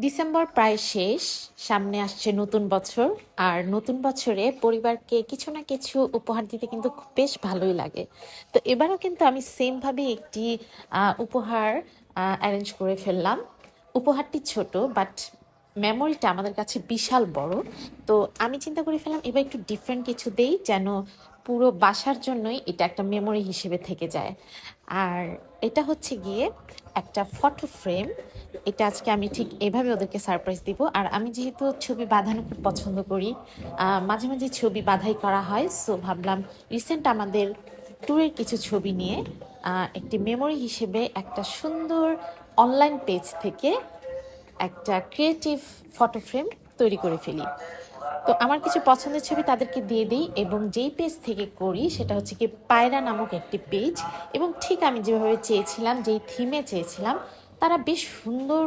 December প্রায় শেষ, সামনে আসছে নতুন বছর। আর নতুন বছরে পরিবারকে কিছু না কিছু উপহার দিতে কিন্তু বেশ ভালোই লাগে। তো এবারও কিন্তু আমি সেম ভাবে একটি উপহার অ্যারেঞ্জ করে ফেললাম। উপহারটি ছোট, বাট মেমোরিটা আমাদের কাছে বিশাল বড়। তো আমি চিন্তা করে ফেললাম এবার একটু ডিফারেন্ট কিছু দেই, যেন পুরো বাসার জন্যই এটা একটা মেমোরি হিসেবে থেকে যায়। আর এটা হচ্ছে গিয়ে একটা ফটো ফ্রেম। এটা আজকে আমি ঠিক এভাবে ওদেরকে সারপ্রাইজ দিব। আর আমি যেহেতু ছবি বাঁধানো খুব পছন্দ করি, মাঝে মাঝে ছবি বাঁধাই করা হয়, সো ভাবলাম রিসেন্ট আমাদের ট্যুরের কিছু ছবি নিয়ে একটি মেমোরি হিসেবে একটা সুন্দর অনলাইন পেজ থেকে একটা ক্রিয়েটিভ ফটো ফ্রেম তৈরি করে ফেলি। তো আমার কিছু পছন্দের ছবি তাদেরকে দিয়ে দিই, এবং যেই পেজ থেকে করি সেটা হচ্ছে কি পায়রা নামক একটি পেজ। এবং ঠিক আমি যেভাবে চেয়েছিলাম, যেই থিমে চেয়েছিলাম, তারা বেশ সুন্দর